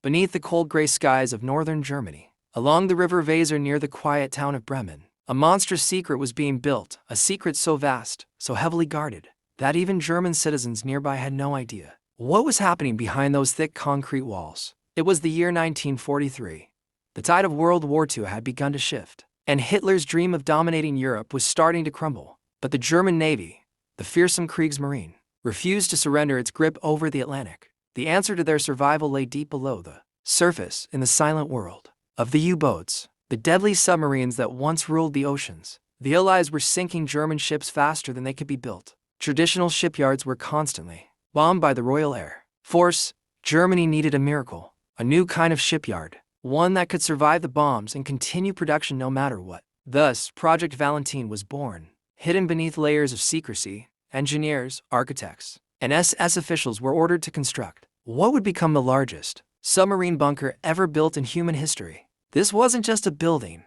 beneath the cold gray skies of northern Germany, along the river Weser near the quiet town of Bremen, a monstrous secret was being built, a secret so vast, so heavily guarded, that even German citizens nearby had no idea what was happening behind those thick concrete walls. It was the year 1943. The tide of World War II had begun to shift, and Hitler's dream of dominating Europe was starting to crumble. But the German Navy, the fearsome Kriegsmarine, refused to surrender its grip over the Atlantic. The answer to their survival lay deep below the surface, in the silent world of the U-boats, the deadly submarines that once ruled the oceans. The Allies were sinking German ships faster than they could be built. Traditional shipyards were constantly bombed by the Royal Air Force. Germany needed a miracle, a new kind of shipyard, one that could survive the bombs and continue production no matter what. Thus, Project Valentine was born. Hidden beneath layers of secrecy, engineers, architects, and SS officials were ordered to construct what would become the largest submarine bunker ever built in human history. This wasn't just a building,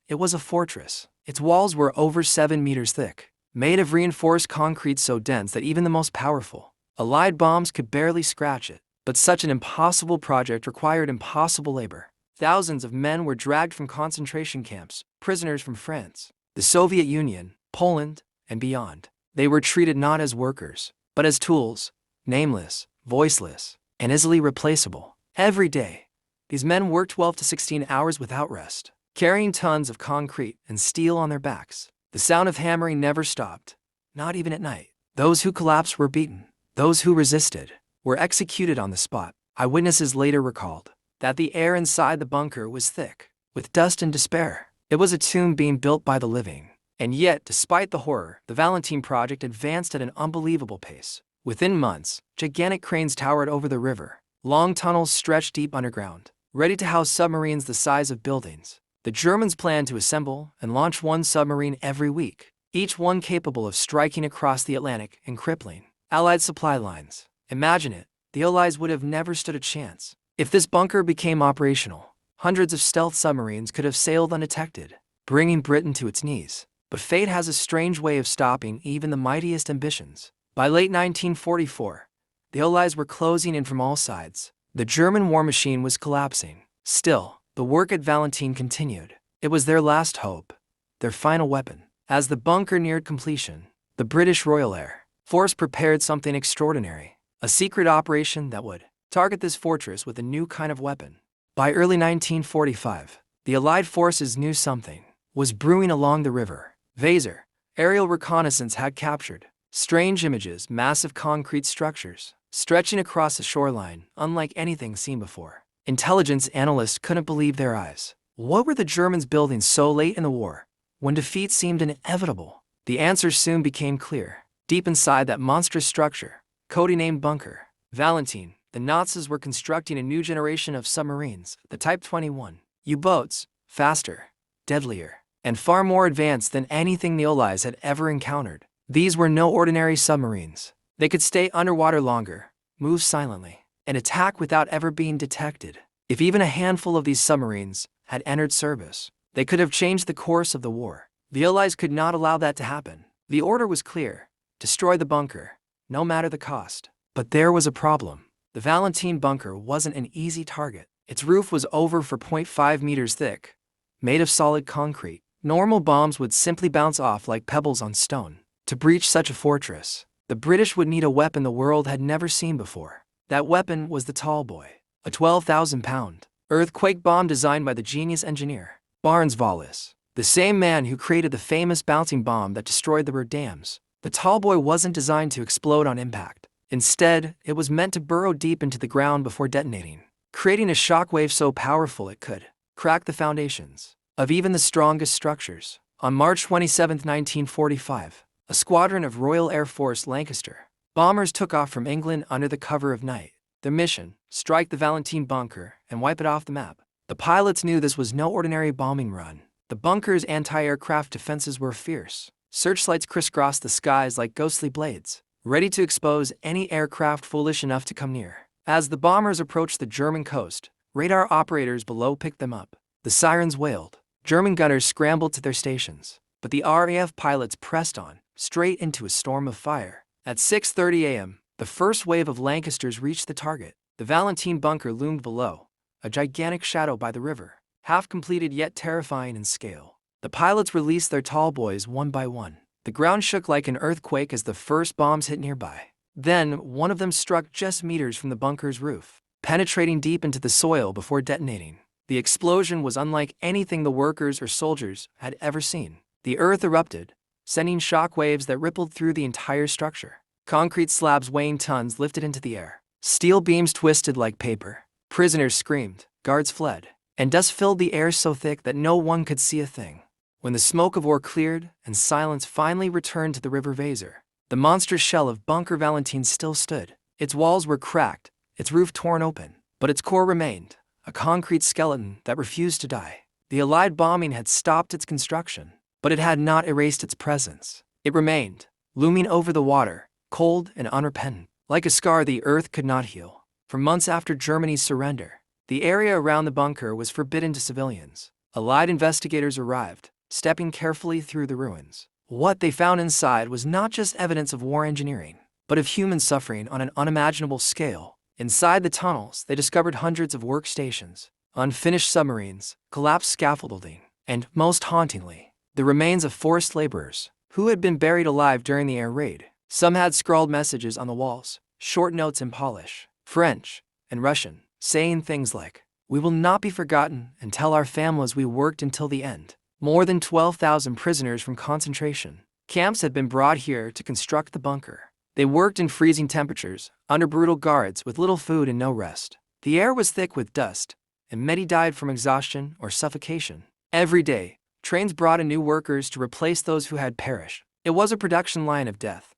it was a fortress. Its walls were over 7 meters thick, made of reinforced concrete so dense that even the most powerful Allied bombs could barely scratch it. But such an impossible project required impossible labor. Thousands of men were dragged from concentration camps, prisoners from France, the Soviet Union, Poland, and beyond. They were treated not as workers, but as tools, nameless, voiceless, and easily replaceable. Every day, these men worked 12 to 16 hours without rest, carrying tons of concrete and steel on their backs. The sound of hammering never stopped, not even at night. Those who collapsed were beaten. Those who resisted were executed on the spot. Eyewitnesses later recalled that the air inside the bunker was thick with dust and despair. It was a tomb being built by the living. And yet, despite the horror, the Valentine project advanced at an unbelievable pace. Within months, gigantic cranes towered over the river. Long tunnels stretched deep underground, ready to house submarines the size of buildings. The Germans planned to assemble and launch one submarine every week, each one capable of striking across the Atlantic and crippling Allied supply lines. Imagine it, the Allies would have never stood a chance. If this bunker became operational, hundreds of stealth submarines could have sailed undetected, bringing Britain to its knees. But fate has a strange way of stopping even the mightiest ambitions. By late 1944, the Allies were closing in from all sides. The German war machine was collapsing. Still, the work at Valentine continued. It was their last hope, their final weapon. As the bunker neared completion, the British Royal Air Force prepared something extraordinary, a secret operation that would target this fortress with a new kind of weapon. By early 1945, the Allied forces knew something was brewing along the river Weser. Aerial reconnaissance had captured strange images, massive concrete structures stretching across the shoreline, unlike anything seen before. Intelligence analysts couldn't believe their eyes. What were the Germans building so late in the war, when defeat seemed inevitable? The answer soon became clear. Deep inside that monstrous structure, codenamed Bunker Valentine, the Nazis were constructing a new generation of submarines, the Type 21 U-boats, faster, deadlier, and far more advanced than anything the Allies had ever encountered. These were no ordinary submarines. They could stay underwater longer, move silently, and attack without ever being detected. If even a handful of these submarines had entered service, they could have changed the course of the war. The Allies could not allow that to happen. The order was clear: destroy the bunker, no matter the cost. But there was a problem. The Valentine bunker wasn't an easy target. Its roof was over 4.5 meters thick, made of solid concrete. Normal bombs would simply bounce off like pebbles on stone. To breach such a fortress, the British would need a weapon the world had never seen before. That weapon was the Tall Boy, a 12,000-pound earthquake bomb designed by the genius engineer Barnes Wallis, the same man who created the famous bouncing bomb that destroyed the Ruhr dams. The Tall Boy wasn't designed to explode on impact. Instead, it was meant to burrow deep into the ground before detonating, creating a shockwave so powerful it could crack the foundations of even the strongest structures. On March 27, 1945, a squadron of Royal Air Force Lancaster bombers took off from England under the cover of night. Their mission: strike the Valentine bunker and wipe it off the map. The pilots knew this was no ordinary bombing run. The bunker's anti-aircraft defenses were fierce. Searchlights crisscrossed the skies like ghostly blades, ready to expose any aircraft foolish enough to come near. As the bombers approached the German coast, radar operators below picked them up. The sirens wailed. German gunners scrambled to their stations. But the RAF pilots pressed on, straight into a storm of fire. At 6:30 a.m., the first wave of Lancasters reached the target. The Valentine bunker loomed below, a gigantic shadow by the river, half-completed yet terrifying in scale. The pilots released their tall boys one by one. The ground shook like an earthquake as the first bombs hit nearby. Then, one of them struck just meters from the bunker's roof, penetrating deep into the soil before detonating. The explosion was unlike anything the workers or soldiers had ever seen. The earth erupted, sending shock waves that rippled through the entire structure. Concrete slabs weighing tons lifted into the air. Steel beams twisted like paper. Prisoners screamed, guards fled, and dust filled the air so thick that no one could see a thing. When the smoke of war cleared and silence finally returned to the River Weser, the monstrous shell of Bunker Valentine still stood. Its walls were cracked, its roof torn open, but its core remained, a concrete skeleton that refused to die. The Allied bombing had stopped its construction, but it had not erased its presence. It remained, looming over the water, cold and unrepentant, like a scar the earth could not heal. For months after Germany's surrender, the area around the bunker was forbidden to civilians. Allied investigators arrived, stepping carefully through the ruins. What they found inside was not just evidence of war engineering, but of human suffering on an unimaginable scale. Inside the tunnels, they discovered hundreds of workstations, unfinished submarines, collapsed scaffolding, and, most hauntingly, the remains of forced laborers who had been buried alive during the air raid. Some had scrawled messages on the walls, short notes in Polish, French, and Russian, saying things like, "We will not be forgotten, and tell our families we worked until the end." More than 12,000 prisoners from concentration camps had been brought here to construct the bunker. They worked in freezing temperatures, under brutal guards, with little food and no rest. The air was thick with dust, and many died from exhaustion or suffocation. Every day, trains brought in new workers to replace those who had perished. It was a production line of death,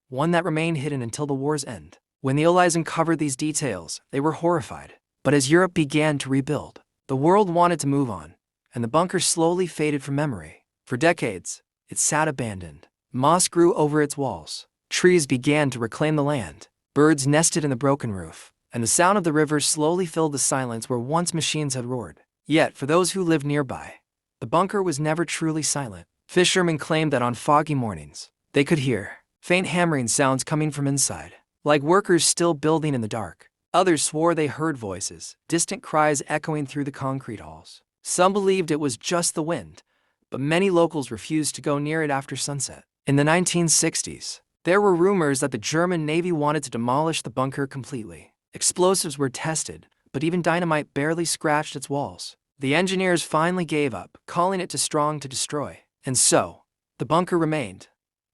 one that remained hidden until the war's end. When the Allies uncovered these details, they were horrified. But as Europe began to rebuild, the world wanted to move on, and the bunker slowly faded from memory. For decades, it sat abandoned. Moss grew over its walls. Trees began to reclaim the land. Birds nested in the broken roof, and the sound of the river slowly filled the silence where once machines had roared. Yet, for those who lived nearby, the bunker was never truly silent. Fishermen claimed that on foggy mornings, they could hear faint hammering sounds coming from inside, like workers still building in the dark. Others swore they heard voices, distant cries echoing through the concrete halls. Some believed it was just the wind, but many locals refused to go near it after sunset. In the 1960s, there were rumors that the German Navy wanted to demolish the bunker completely. Explosives were tested, but even dynamite barely scratched its walls. The engineers finally gave up, calling it too strong to destroy. And so, the bunker remained.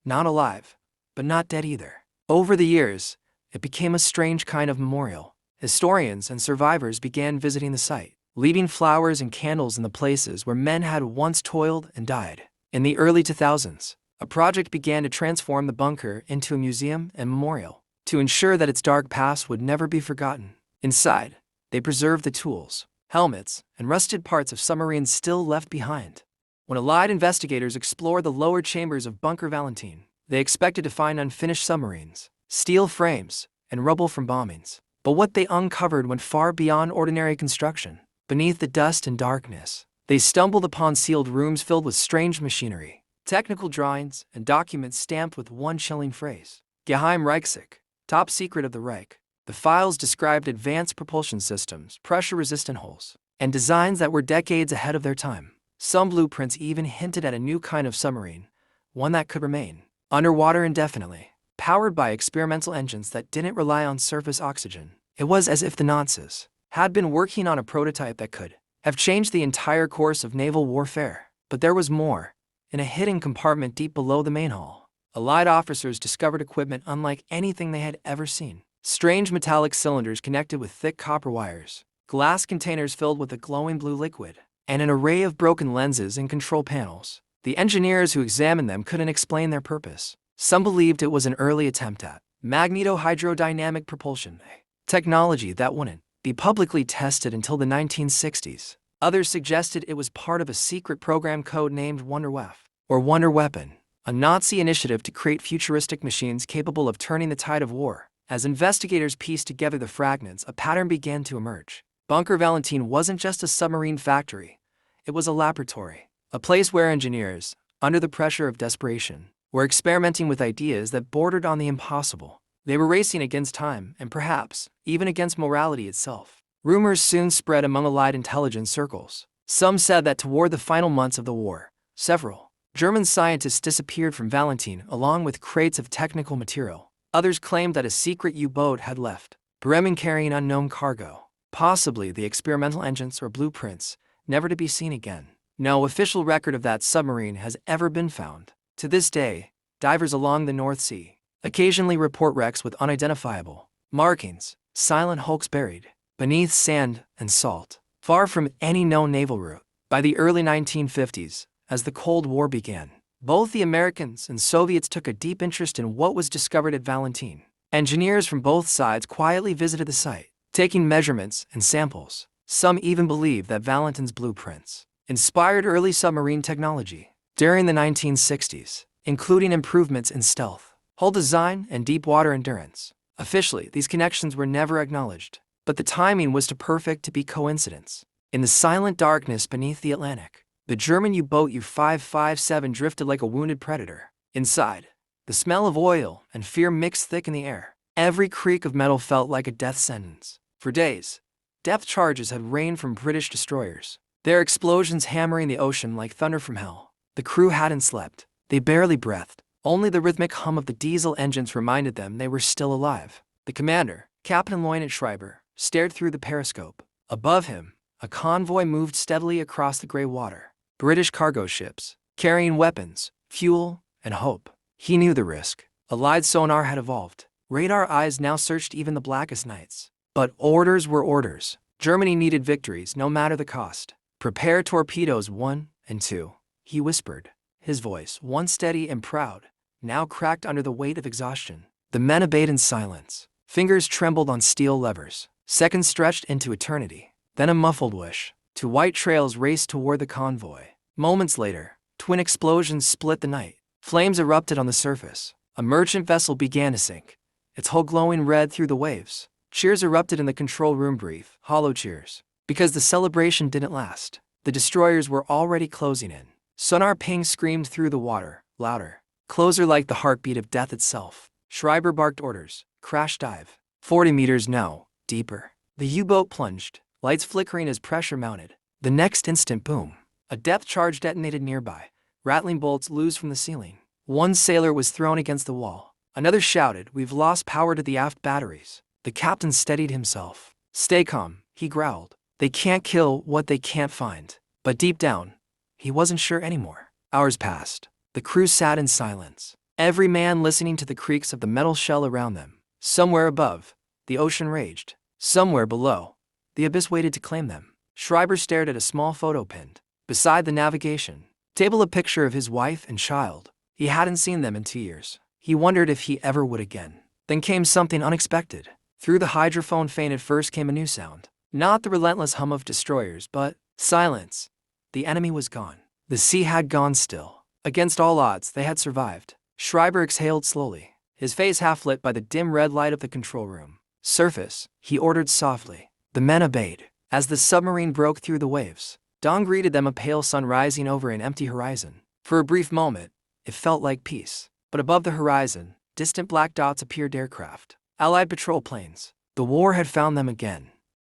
Not alive, but not dead either. Over the years, it became a strange kind of memorial. Historians and survivors began visiting the site, leaving flowers and candles in the places where men had once toiled and died. In the early 2000s, a project began to transform the bunker into a museum and memorial, to ensure that its dark past would never be forgotten. Inside, they preserved the tools, helmets, and rusted parts of submarines still left behind. When Allied investigators explored the lower chambers of Bunker Valentine, they expected to find unfinished submarines, steel frames, and rubble from bombings. But what they uncovered went far beyond ordinary construction. Beneath the dust and darkness, they stumbled upon sealed rooms filled with strange machinery, technical drawings, and documents stamped with one chilling phrase: Geheim Reichssicht, top secret of the Reich. The files described advanced propulsion systems, pressure-resistant hulls, and designs that were decades ahead of their time. Some blueprints even hinted at a new kind of submarine, one that could remain underwater indefinitely, powered by experimental engines that didn't rely on surface oxygen. It was as if the Nazis had been working on a prototype that could have changed the entire course of naval warfare. But there was more. In a hidden compartment deep below the main hull, Allied officers discovered equipment unlike anything they had ever seen. Strange metallic cylinders connected with thick copper wires, glass containers filled with a glowing blue liquid, and an array of broken lenses and control panels. The engineers who examined them couldn't explain their purpose. Some believed it was an early attempt at magneto-hydrodynamic propulsion, technology that wouldn't be publicly tested until the 1960s. Others suggested it was part of a secret program code named Wunderwaffe, or Wonder Weapon, a Nazi initiative to create futuristic machines capable of turning the tide of war. As investigators pieced together the fragments, a pattern began to emerge. Bunker Valentine wasn't just a submarine factory. It was a laboratory, a place where engineers, under the pressure of desperation, were experimenting with ideas that bordered on the impossible. They were racing against time and perhaps even against morality itself. Rumors soon spread among Allied intelligence circles. Some said that toward the final months of the war, several German scientists disappeared from Valentine along with crates of technical material. Others claimed that a secret U-boat had left Bremen carrying unknown cargo, possibly the experimental engines or blueprints, never to be seen again. No official record of that submarine has ever been found. To this day, divers along the North Sea occasionally report wrecks with unidentifiable markings, silent hulks buried beneath sand and salt, far from any known naval route. By the early 1950s, as the Cold War began, both the Americans and Soviets took a deep interest in what was discovered at Valentine. Engineers from both sides quietly visited the site, taking measurements and samples. Some even believed that Valentine's blueprints inspired early submarine technology during the 1960s, including improvements in stealth, hull design, and deep water endurance. Officially, these connections were never acknowledged, but the timing was too perfect to be coincidence. In the silent darkness beneath the Atlantic, the German U-boat U-557 drifted like a wounded predator. Inside, the smell of oil and fear mixed thick in the air. Every creak of metal felt like a death sentence. For days, depth charges had rained from British destroyers, their explosions hammering the ocean like thunder from hell. The crew hadn't slept. They barely breathed. Only the rhythmic hum of the diesel engines reminded them they were still alive. The commander, Captain Leutnant Schreiber, stared through the periscope. Above him, a convoy moved steadily across the gray water. British cargo ships, carrying weapons, fuel, and hope. He knew the risk. Allied sonar had evolved. Radar eyes now searched even the blackest nights. But orders were orders. Germany needed victories, no matter the cost. "Prepare torpedoes 1 and 2, he whispered. His voice, once steady and proud, now cracked under the weight of exhaustion. The men obeyed in silence. Fingers trembled on steel levers. Seconds stretched into eternity. Then a muffled whoosh. 2 white trails raced toward the convoy. Moments later, twin explosions split the night. Flames erupted on the surface. A merchant vessel began to sink, its hull glowing red through the waves. Cheers erupted in the control room, brief, hollow cheers. Because the celebration didn't last. The destroyers were already closing in. Sonar pings screamed through the water, louder, closer, like the heartbeat of death itself. Schreiber barked orders. Crash dive. 40 meters, no, deeper. The U-boat plunged, lights flickering as pressure mounted. The next instant, boom. A depth charge detonated nearby, rattling bolts loose from the ceiling. One sailor was thrown against the wall. Another shouted, "We've lost power to the aft batteries." The captain steadied himself. "Stay calm," he growled. "They can't kill what they can't find." But deep down, he wasn't sure anymore. Hours passed. The crew sat in silence, every man listening to the creaks of the metal shell around them. Somewhere above, the ocean raged. Somewhere below, the abyss waited to claim them. Schreiber stared at a small photo pinned beside the navigation table, a picture of his wife and child. He hadn't seen them in 2 years. He wondered if he ever would again. Then came something unexpected. Through the hydrophone faint at first came a new sound. Not the relentless hum of destroyers, but silence. The enemy was gone. The sea had gone still. Against all odds, they had survived. Schreiber exhaled slowly, his face half lit by the dim red light of the control room. "Surface," he ordered softly. The men obeyed. As the submarine broke through the waves, dawn greeted them, a pale sun rising over an empty horizon. For a brief moment, it felt like peace. But above the horizon, distant black dots appeared, aircraft. Allied patrol planes. The war had found them again.